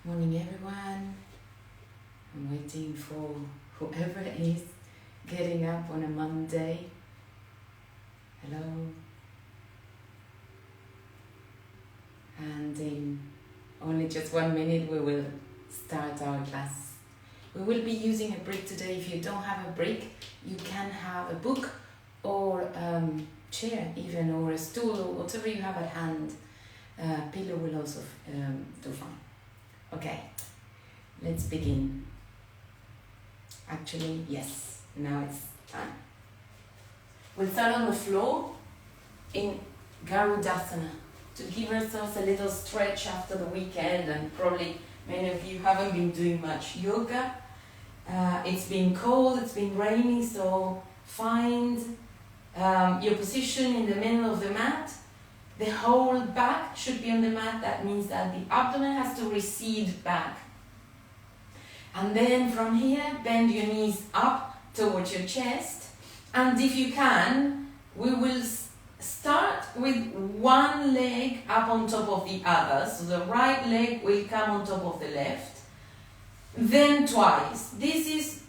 Morning everyone. I'm waiting for whoever is getting up on a Monday. Hello. And in only just 1 minute we will start our class. We will be using a brick today. If you don't have a brick, you can have a book or chair even, or a stool, or whatever you have at hand. Pillow will also do fine. Okay, let's begin. Actually, yes, now it's time. We'll start on the floor in Garudasana to give ourselves a little stretch after the weekend, and probably many of you haven't been doing much yoga. It's been cold, it's been rainy, so find your position in the middle of the mat. The whole back should be on the mat. That means that the abdomen has to recede back. And then from here, bend your knees up towards your chest. And if you can, we will start with one leg up on top of the other. So the right leg will come on top of the left. Then twice. This is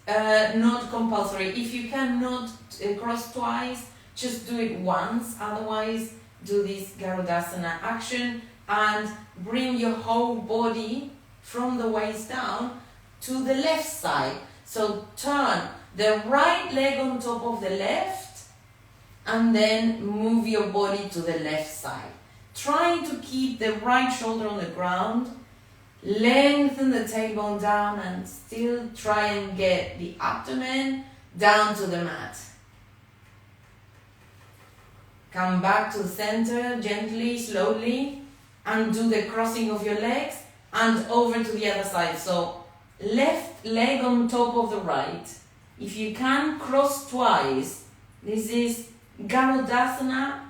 not compulsory. If you cannot cross twice, just do it once. Otherwise, do this Garudasana action and bring your whole body from the waist down to the left side. So turn the right leg on top of the left and then move your body to the left side. Trying to keep the right shoulder on the ground, lengthen the tailbone down, and still try and get the abdomen down to the mat. Come back to the center, gently, slowly, and do the crossing of your legs and over to the other side. So left leg on top of the right. If you can, cross twice. This is Garudasana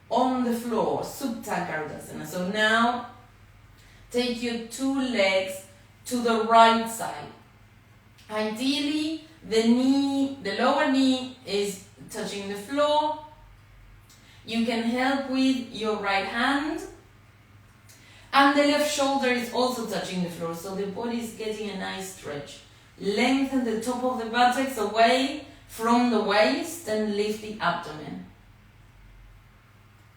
on the floor, Supta Garudasana. So now take your two legs to the right side. Ideally, the lower knee is touching the floor. You can help with your right hand, and the left shoulder is also touching the floor, so the body is getting a nice stretch. Lengthen the top of the buttocks away from the waist and lift the abdomen.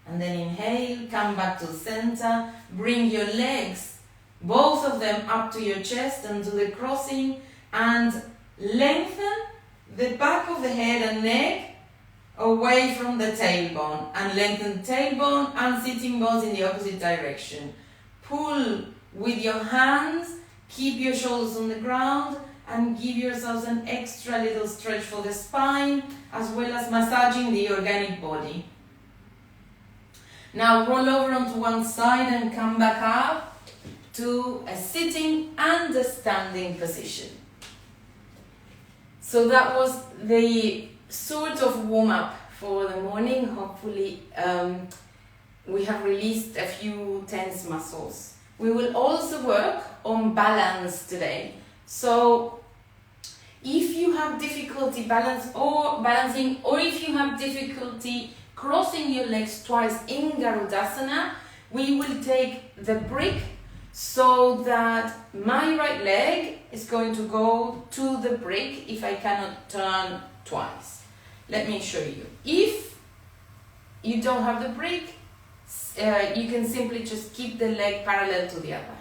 And then inhale, come back to the center, bring your legs, both of them up to your chest, and do the crossing, and lengthen the back of the head and neck away from the tailbone, and lengthen tailbone and sitting bones in the opposite direction. Pull with your hands, keep your shoulders on the ground, and give yourselves an extra little stretch for the spine, as well as massaging the organic body. Now roll over onto one side and come back up to a sitting and a standing position. So that was the sort of warm-up for the morning. Hopefully we have released a few tense muscles. We will also work on balance today. So if you have difficulty balancing, or if you have difficulty crossing your legs twice in Garudasana, we will take the brick so that my right leg is going to go to the brick if I cannot turn twice. Let me show you. If you don't have the brick, you can simply just keep the leg parallel to the other.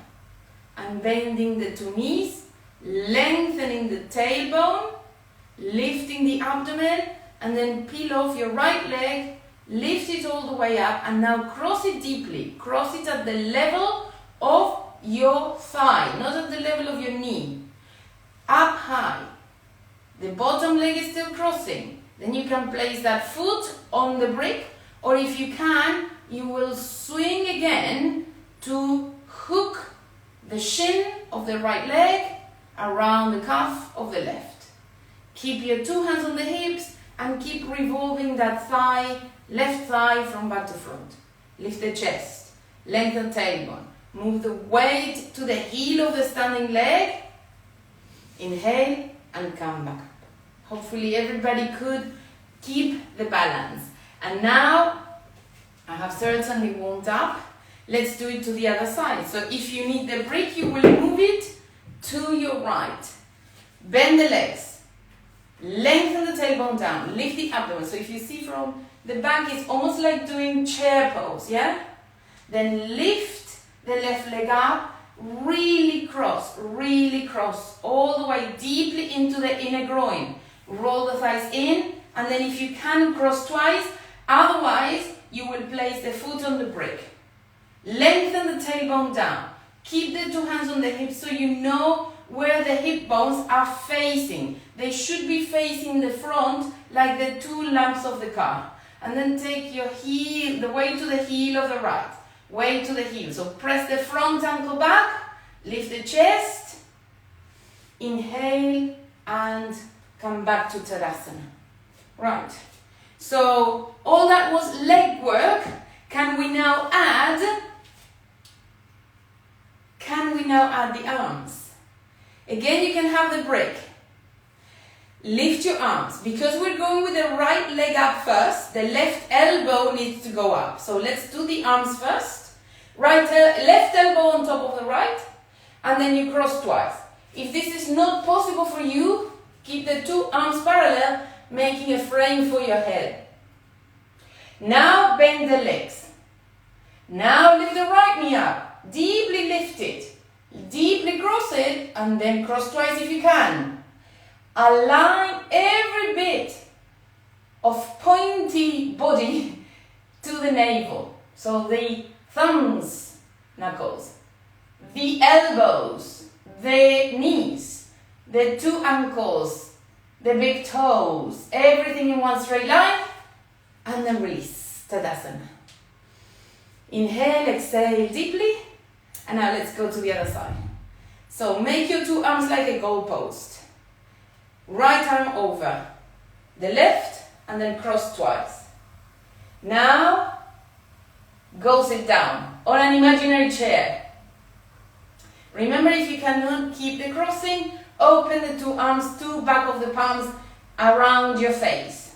And bending the two knees, lengthening the tailbone, lifting the abdomen, and then peel off your right leg, lift it all the way up, and now cross it deeply. Cross it at the level of your thigh, not at the level of your knee. Up high. The bottom leg is still crossing. Then you can place that foot on the brick, or if you can, you will swing again to hook the shin of the right leg around the calf of the left. Keep your two hands on the hips and keep revolving that thigh, left thigh from back to front. Lift the chest, lengthen tailbone. Move the weight to the heel of the standing leg. Inhale and come back up. Hopefully everybody could keep the balance. And now I have certainly warmed up. Let's do it to the other side. So if you need the brick, you will move it to your right. Bend the legs. Lengthen the tailbone down. Lift the abdomen. So if you see from the back, it's almost like doing chair pose, yeah? Then lift the left leg up. Really cross, all the way deeply into the inner groin. Roll the thighs in, and then if you can, cross twice. Otherwise, you will place the foot on the brick. Lengthen the tailbone down. Keep the two hands on the hips so you know where the hip bones are facing. They should be facing the front like the two lamps of the car. And then take your heel, the weight to the heel of the right. Weight to the heel. So press the front ankle back, lift the chest, inhale, and come back to Tadasana. Right. So all that was leg work. Can we now add the arms? Again, you can have the break. Lift your arms. Because we're going with the right leg up first, the left elbow needs to go up. So let's do the arms first. Left elbow on top of the right, and then you cross twice. If this is not possible for you, keep the two arms parallel, making a frame for your head. Now bend the legs. Now lift the right knee up. Deeply lift it. Deeply cross it, and then cross twice if you can. Align every bit of pointy body to the navel. So the thumbs, knuckles, the elbows, the knees, the two ankles, the big toes, everything in one straight line, and then release, Tadasana. Inhale, exhale deeply, and now let's go to the other side. So make your two arms like a goalpost. Right arm over the left, and then cross twice. Now, go sit down on an imaginary chair. Remember, if you cannot keep the crossing, open the two arms, two back of the palms around your face.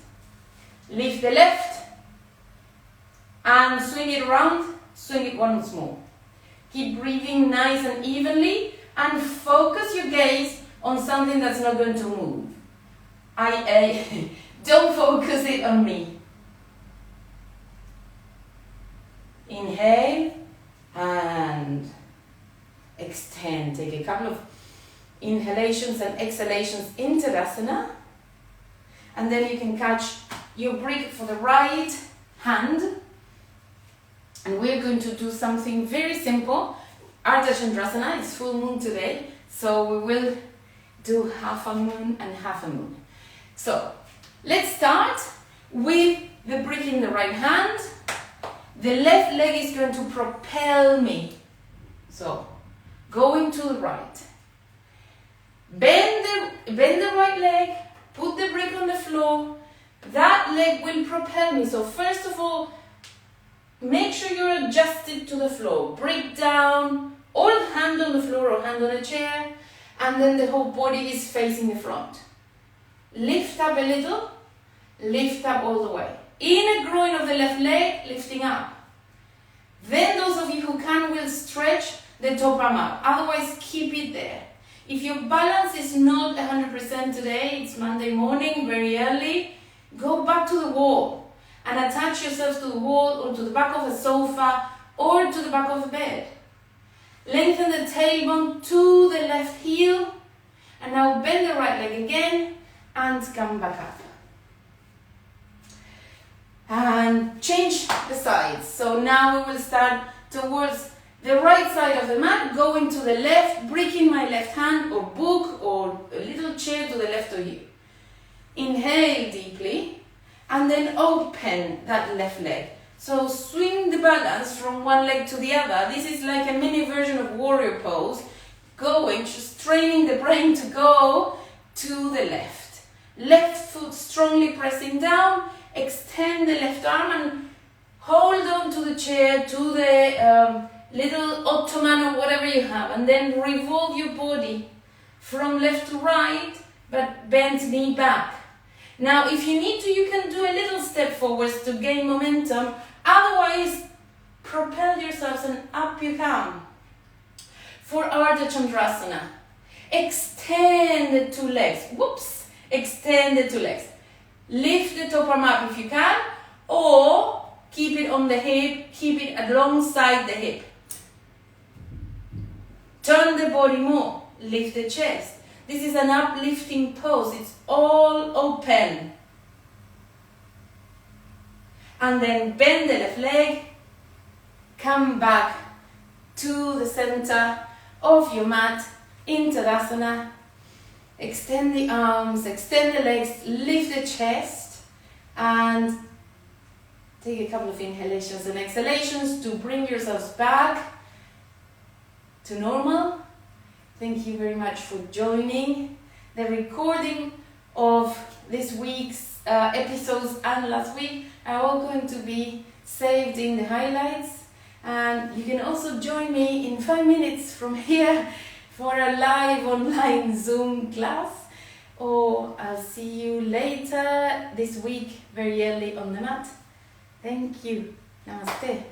Lift the left and swing it around, swing it once more. Keep breathing nice and evenly and focus your gaze on something that's not going to move. Don't focus it on me. Inhale and extend. Take a couple of inhalations and exhalations into Tadasana. And then you can catch your brick for the right hand. And we're going to do something very simple. Ardha Chandrasana, it's full moon today. So we will do half a moon and half a moon. So let's start with the brick in the right hand. The left leg is going to propel me. So, going to the right. Bend the right leg, put the brick on the floor. That leg will propel me. So first of all, make sure you're adjusted to the floor. Brick down, or hand on the floor or hand on a chair, and then the whole body is facing the front. Lift up a little, lift up all the way. Inner groin of the left leg, lifting up. Then those of you who can will stretch the top arm up. Otherwise, keep it there. If your balance is not 100% today, it's Monday morning, very early, go back to the wall and attach yourself to the wall or to the back of a sofa or to the back of the bed. Lengthen the tailbone to the left heel, and now bend the right leg again and come back up. And change the sides. So now we will start towards the right side of the mat, going to the left, brick in my left hand or book or a little chair to the left of you. Inhale deeply and then open that left leg. So swing the balance from one leg to the other. This is like a mini version of warrior pose. Just training the brain to go to the left. Left foot strongly pressing down. Extend the left arm and hold on to the chair, to the little ottoman or whatever you have. And then revolve your body from left to right, but bend knee back. Now, if you need to, you can do a little step forwards to gain momentum. Otherwise, Propel yourselves and up you come. For Ardha Chandrasana, extend the two legs. Whoops! Extend the two legs. Lift the top arm up if you can, or keep it on the hip, keep it alongside the hip. Turn the body more, lift the chest. This is an uplifting pose, it's all open. And then bend the left leg, come back to the center of your mat, in Tadasana. Extend the arms, extend the legs, lift the chest, and take a couple of inhalations and exhalations to bring yourselves back to normal. Thank you very much for joining. The recording of this week's episodes and last week are all going to be saved in the highlights. And you can also join me in 5 minutes from here for a live online Zoom class. Or I'll see you later this week, very early on the mat. Thank you. Namaste.